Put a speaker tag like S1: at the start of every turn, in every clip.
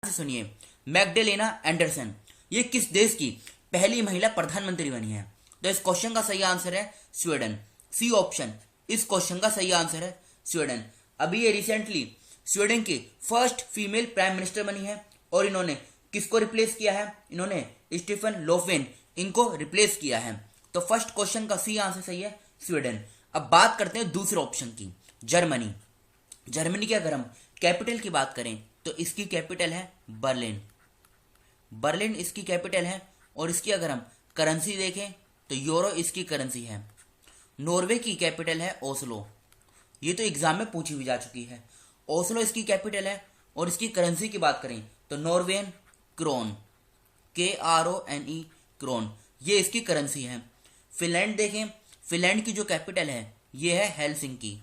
S1: सुनिए, Magdalena Andersson ये किस देश की पहली महिला प्रधानमंत्री बनी है? तो इस क्वेश्चन का सही आंसर है स्वीडन। सी ऑप्शन इस क्वेश्चन का सही आंसर है स्वीडन। अभी ये रिसेंटली स्वीडन की फर्स्ट फीमेल प्राइम मिनिस्टर बनी है और इन्होंने किसको रिप्लेस किया है? इन्होंने स्टीफन लोफवेन इनको रिप्लेस किया है। तो फर्स्ट क्वेश्चन का सी आंसर सही है स्वीडन। अब बात करते हैं दूसरे ऑप्शन की, जर्मनी। जर्मनी की अगर हम कैपिटल की बात करें तो इसकी कैपिटल है बर्लिन। बर्लिन इसकी कैपिटल है और इसकी अगर हम करेंसी देखें तो यूरो इसकी करेंसी है। नॉर्वे की कैपिटल है ओस्लो। ये तो एग्जाम में पूछी भी जा चुकी है। ओस्लो इसकी कैपिटल है और इसकी करेंसी की बात करें तो नॉर्वेन क्रोन, KRONE क्रोन, ये इसकी करेंसी है। फिनलैंड देखें, फिनलैंड की जो कैपिटल है ये है हेलसिंकी।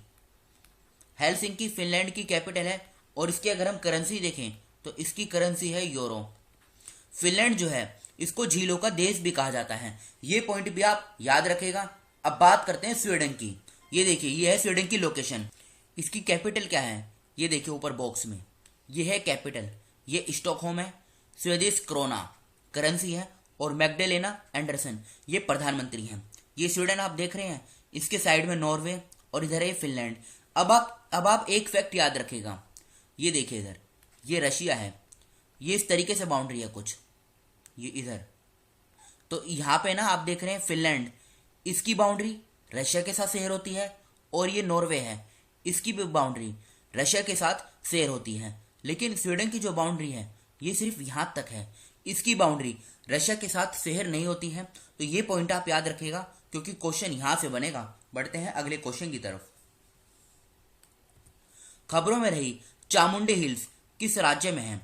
S1: हेलसिंकी फिनलैंड की कैपिटल है और इसकी अगर हम करेंसी देखें तो इसकी करेंसी है यूरो। फिनलैंड जो है इसको झीलों का देश भी कहा जाता है, ये पॉइंट भी आप याद रखेगा। अब बात करते हैं स्वीडन की। ये देखिए, ये है स्वीडन की लोकेशन। इसकी कैपिटल क्या है? ये देखिए ऊपर बॉक्स में, ये है कैपिटल, ये स्टॉकहोम है। स्वीडिश क्रोना करेंसी है और मैग्डेलेना एंडरसन ये प्रधानमंत्री हैं। ये स्वीडन आप देख रहे हैं, इसके साइड में नॉर्वे और इधर है फिनलैंड। अब आप एक फैक्ट याद रखेगा, ये देखिए इधर ये रशिया है, ये इस तरीके से बाउंड्री है कुछ, ये इधर। तो यहाँ पे ना आप देख रहे हैं फिनलैंड, इसकी बाउंड्री रशिया के साथ शेयर होती है और ये नॉर्वे है, इसकी भी बाउंड्री रशिया के साथ शेयर होती है। लेकिन स्वीडन की जो बाउंड्री है ये सिर्फ यहाँ तक है, इसकी बाउंड्री रशिया के साथ शेयर नहीं होती है। तो ये पॉइंट आप याद रखेगा क्योंकि क्वेश्चन यहाँ से बनेगा। बढ़ते हैं अगले क्वेश्चन की तरफ। खबरों में रही चामुंडी हिल्स किस राज्य में है?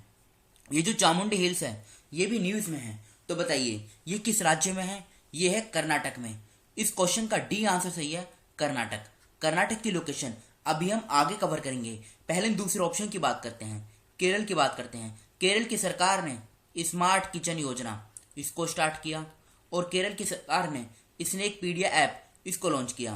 S1: ये जो चामुंडी हिल्स है ये भी न्यूज में है, तो बताइए ये किस राज्य में है? ये है कर्नाटक में। इस क्वेश्चन का डी आंसर सही है कर्नाटक। कर्नाटक की लोकेशन अभी हम आगे कवर करेंगे। पहले दूसरे ऑप्शन की बात करते हैं, केरल की बात करते हैं। केरल की सरकार ने स्मार्ट किचन योजना इसको स्टार्ट किया और केरल की सरकार ने स्नैकपीडिया ऐप इसको लॉन्च किया।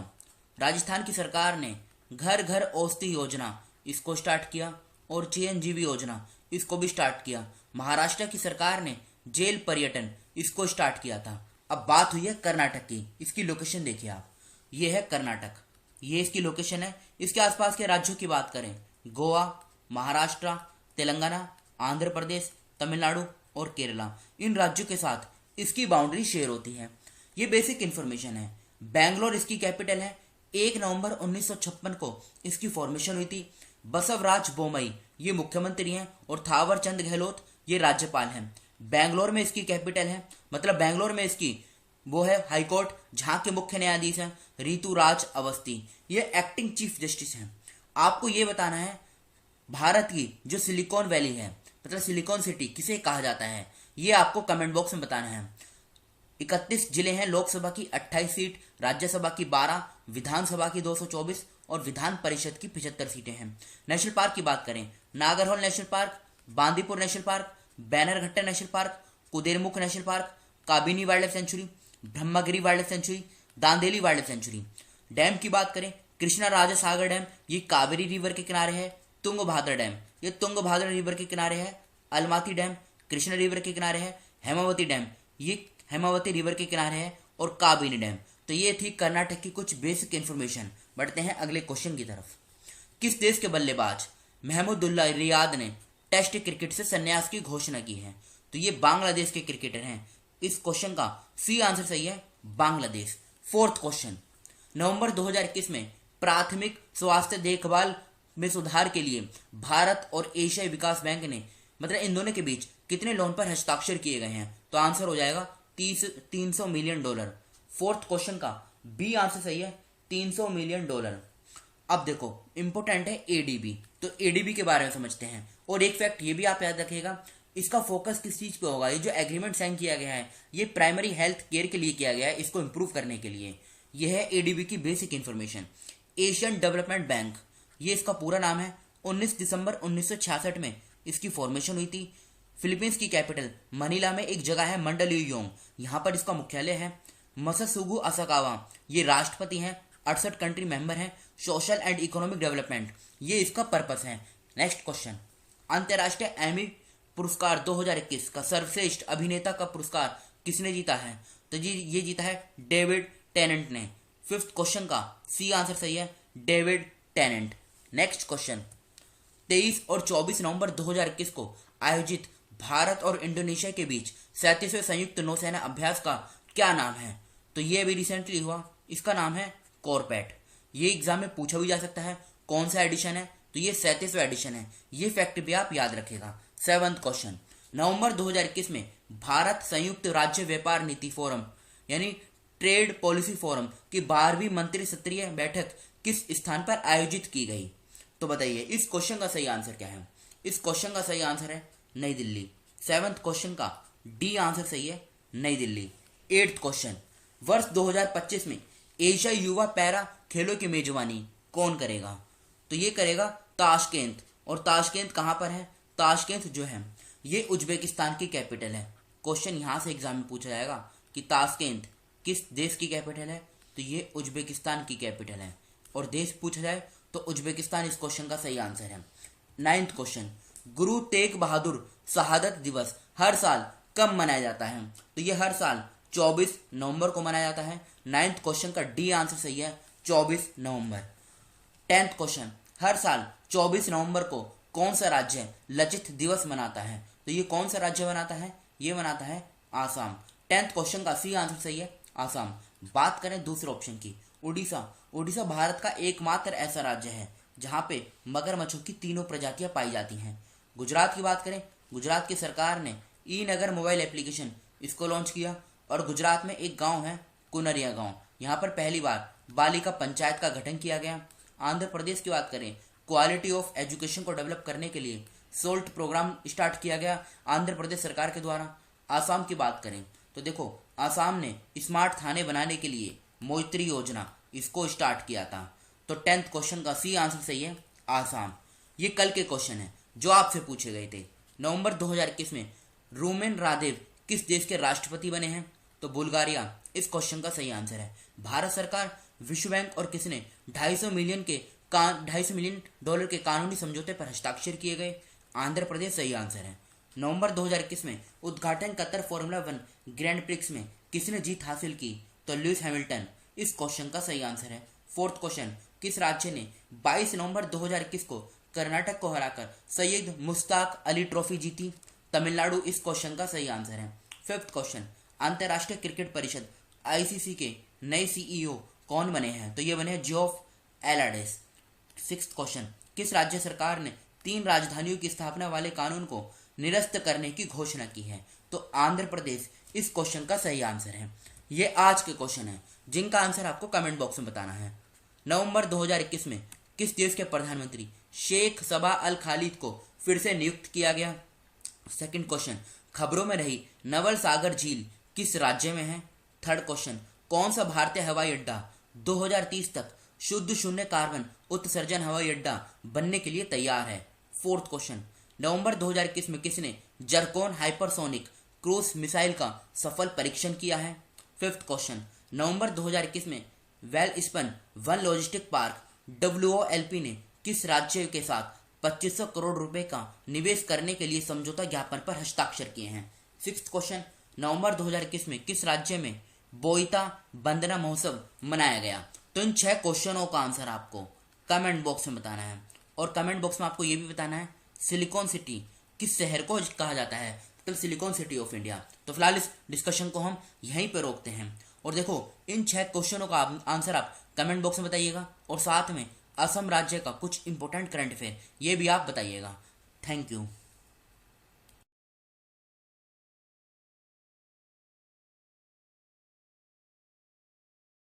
S1: राजस्थान की सरकार ने घर घर औषधि योजना इसको स्टार्ट किया और चिरंजीवी योजना इसको भी स्टार्ट किया। महाराष्ट्र की सरकार ने जेल पर्यटन इसको स्टार्ट किया था। अब बात हुई है कर्नाटक की, इसकी लोकेशन देखिए आप, ये है कर्नाटक, ये इसकी लोकेशन है। इसके आसपास के राज्यों की बात करें, गोवा, महाराष्ट्र, तेलंगाना, आंध्र प्रदेश, तमिलनाडु और केरला, इन राज्यों के साथ इसकी बाउंड्री शेयर होती है। ये बेसिक इंफॉर्मेशन है। बैंगलोर इसकी कैपिटल है। 1 नवंबर 1956 को इसकी फॉर्मेशन हुई थी। बसवराज बोमई ये मुख्यमंत्री हैं और थावर चंद गहलोत ये राज्यपाल हैं। बैंगलोर में इसकी कैपिटल है, मतलब बैंगलोर में इसकी वो है हाईकोर्ट, जहां के मुख्य न्यायाधीश हैं ऋतुराज अवस्थी, ये एक्टिंग चीफ जस्टिस हैं। आपको ये बताना है भारत की जो सिलिकॉन वैली है, मतलब सिलिकॉन सिटी किसे कहा जाता है, ये आपको कमेंट बॉक्स में बताना है। 31 जिले हैं, लोकसभा की 28 सीट, राज्यसभा की 12, विधानसभा की 224 और विधान परिषद की 75 सीटें हैं। नेशनल पार्क की बात करें, Nagarhole national park, Bandipur national park, Bannerghatta national park, Kudremukh national park, Kabini wild life sanctuary, Brahmagiri wild life sanctuary, Dandeli wild life sanctuary. Dam की बात करें, कृष्णा राजा सागर डैम ये कावेरी रिवर के किनारे है। तुंगभद्रा डैम ये तुंगभद्रा रिवर के किनारे है। अलमाती डैम कृष्णा रिवर के किनारे है। हेमावती डैम ये हेमावती रिवर के किनारे है और काबिनी डैम। तो ये थी कर्नाटक की कुछ बेसिक इंफॉर्मेशन। बढ़ते हैं अगले क्वेश्चन की तरफ। किस देश के बल्लेबाज महमूदुल्लाह रियाद ने टेस्ट क्रिकेट से संन्यास की घोषणा की है? तो ये बांग्लादेश के क्रिकेटर हैं। इस क्वेश्चन का सी आंसर सही है बांग्लादेश। फोर्थ क्वेश्चन, नवंबर 2021 में प्राथमिक स्वास्थ्य देखभाल में सुधार के लिए भारत और एशियाई विकास बैंक ने, मतलब इन दोनों के बीच कितने लोन पर हस्ताक्षर किए गए हैं? तो आंसर हो जाएगा 300 मिलियन डॉलर। फोर्थ क्वेश्चन का बी आंसर सही है 300 मिलियन डॉलर। अब देखो इंपोर्टेंट है एडीबी, तो एडीबी के बारे में समझते हैं। और एक फैक्ट ये भी आप याद रखिएगा, इसका फोकस किस चीज पे होगा? ये जो एग्रीमेंट साइन किया गया है ये प्राइमरी हेल्थ केयर के लिए किया गया है, इसको इंप्रूव करने के लिए। यह है एडीबी की basic information. Asian development bank ये इसका पूरा नाम है। 19 दिसंबर 1966 में इसकी फॉर्मेशन हुई थी। फिलीपींस की कैपिटल मनीला में एक जगह है मंडलयुयोंग, यहाँ पर इसका मुख्यालय है। मसासुगु असाकावा ये राष्ट्रपति हैं। 68 कंट्री मेंबर हैं। सोशल एंड इकोनॉमिक डेवलपमेंट ये इसका पर्पस है। नेक्स्ट क्वेश्चन, अंतर्राष्ट्रीय एमी पुरस्कार 2021 का सर्वश्रेष्ठ अभिनेता का पुरस्कार किसने जीता है? तो जी ये जीता है डेविड टेनेंट ने। फिफ्थ क्वेश्चन का सी आंसर सही है, डेविड टेनेंट। नेक्स्ट क्वेश्चन, 23 और 24 नवंबर 2021 को आयोजित भारत और इंडोनेशिया के बीच 37वें संयुक्त नौसेना अभ्यास का क्या नाम है? तो ये अभी रिसेंटली हुआ, इसका नाम है कॉर्पेट। ये एग्जाम में पूछा भी जा सकता है कौन सा एडिशन है, तो ये 37वां एडिशन है। ये फैक्ट भी आप याद रखेगा। सेवंथ क्वेश्चन, नवंबर 2021 में भारत संयुक्त राज्य व्यापार नीति फोरम यानी ट्रेड पॉलिसी फोरम की 12वीं मंत्री स्तरीय बैठक किस स्थान पर आयोजित की गई? तो बताइए इस क्वेश्चन का सही आंसर क्या है? इस क्वेश्चन का सही आंसर है नई दिल्ली। सेवंथ क्वेश्चन का डी आंसर सही है, नई दिल्ली। एट्थ क्वेश्चन, वर्ष 2025 में एशिया युवा पैरा खेलों की मेजबानी कौन करेगा? तो ये करेगा ताशकेंत। और ताशकेंत कहाँ पर है? ताशकेंत जो है ये उज्बेकिस्तान की कैपिटल है। क्वेश्चन यहाँ से एग्जाम में पूछा जाएगा कि ताशकेंत किस देश की कैपिटल है? तो ये उज्बेकिस्तान की कैपिटल है। और देश पूछा जाए तो उज्बेकिस्तान इस क्वेश्चन का सही आंसर है। नाइन्थ क्वेश्चन, गुरु तेग बहादुर शहादत दिवस हर साल कब मनाया जाता है? तो ये हर साल 24 नवंबर को मनाया जाता है। नाइन्थ क्वेश्चन का डी आंसर सही है, 24 नवंबर। 10th क्वेश्चन, हर साल 24 नवंबर को कौन सा राज्य लचित दिवस मनाता है? तो ये कौन सा राज्य मनाता है? ये मनाता है आसाम। 10th क्वेश्चन का सी आंसर सही है, आसाम। बात करें दूसरे ऑप्शन की, उड़ीसा। उड़ीसा भारत का एकमात्र ऐसा राज्य है जहां पे मगरमच्छों की तीनों प्रजातियां पाई जाती हैं। गुजरात की बात करें, गुजरात की सरकार ने ई नगर मोबाइल एप्लीकेशन इसको लॉन्च किया। और गुजरात में एक गांव है कुनरिया गांव, यहाँ पर पहली बार बालिका पंचायत का गठन किया गया। आंध्र प्रदेश की बात करें, क्वालिटी ऑफ एजुकेशन को डेवलप करने के लिए सोल्ट प्रोग्राम स्टार्ट किया गया आंध्र प्रदेश सरकार के द्वारा। आसाम की बात करें तो देखो, आसाम ने स्मार्ट थाने बनाने के लिए मोइत्री योजना इसको स्टार्ट किया था। तो 10th क्वेश्चन का सी आंसर सही है, आसाम। ये कल के क्वेश्चन है जो आपसे पूछे गए थे। नवंबर 2021 में रूमेन रादेव किस देश के राष्ट्रपति बने हैं? तो बुल्गारिया इस क्वेश्चन का सही आंसर है। भारत सरकार, विश्व बैंक और किसने $250 मिलियन के कानूनी समझौते पर हस्ताक्षर किए गए? आंध्र प्रदेश सही आंसर है। नवंबर 2021 में उद्घाटन कतर फॉर्मूला 1 ग्रैंड प्रिक्स में किसने जीत हासिल की? तो लुइस हैमिल्टन इस क्वेश्चन का सही आंसर है। 4th क्वेश्चन, किस राज्य ने 22 नवंबर 2021 को कर्नाटक को हराकर सैयद मुश्ताक अली ट्रॉफी जीती? तमिलनाडु इस क्वेश्चन का सही आंसर है। 5th क्वेश्चन, अंतर्राष्ट्रीय क्रिकेट परिषद आईसीसी के नए सीईओ कौन बने हैं? तो ये बने हैं जियोफ एलाडेस। 6th क्वेश्चन, किस राज्य सरकार ने 3 राजधानियों की स्थापना वाले कानून को निरस्त करने की घोषणा की है? तो आंध्र प्रदेश इस क्वेश्चन का सही आंसर है। ये आज के क्वेश्चन है जिनका आंसर आपको कमेंट बॉक्स में बताना है। नवंबर 2021 में किस देश के प्रधानमंत्री शेख सबा अल खालिद को फिर से नियुक्त किया गया? 2nd क्वेश्चन, खबरों में रही नवल सागर झील किस राज्य में है? 3rd क्वेश्चन, कौन सा भारतीय हवाई अड्डा 2030 तक शुद्ध शून्य कार्बन उत्सर्जन हवाई अड्डा बनने के लिए तैयार है? 4th क्वेश्चन, नवंबर 2021 में किसने जरकोन हाइपरसोनिक क्रूज मिसाइल का सफल परीक्षण किया है? 5th क्वेश्चन, नवंबर 2021 में Welspun one logistic park WOLP ने किस राज्य के साथ 2500 करोड़ रुपए का निवेश करने के लिए समझौता ज्ञापन पर हस्ताक्षर किए हैं? 6th क्वेश्चन, नवंबर 2021 में किस राज्य में बोईता बंदना महोत्सव मनाया गया? तो इन 6 क्वेश्चनों का आंसर आपको कमेंट बॉक्स में बताना है। और कमेंट बॉक्स में आपको ये भी बताना है सिलिकॉन सिटी किस शहर को कहा जाता है? तो सिलिकॉन सिटी ऑफ इंडिया। तो फिलहाल इस डिस्कशन को हम यहीं पे रोकते हैं। और देखो, इन 6 क्वेश्चनों का आंसर आप कमेंट बॉक्स में बताइएगा और साथ में असम राज्य का कुछ इंपॉर्टेंट करंट अफेयर ये भी आप बताइएगा। Thank you.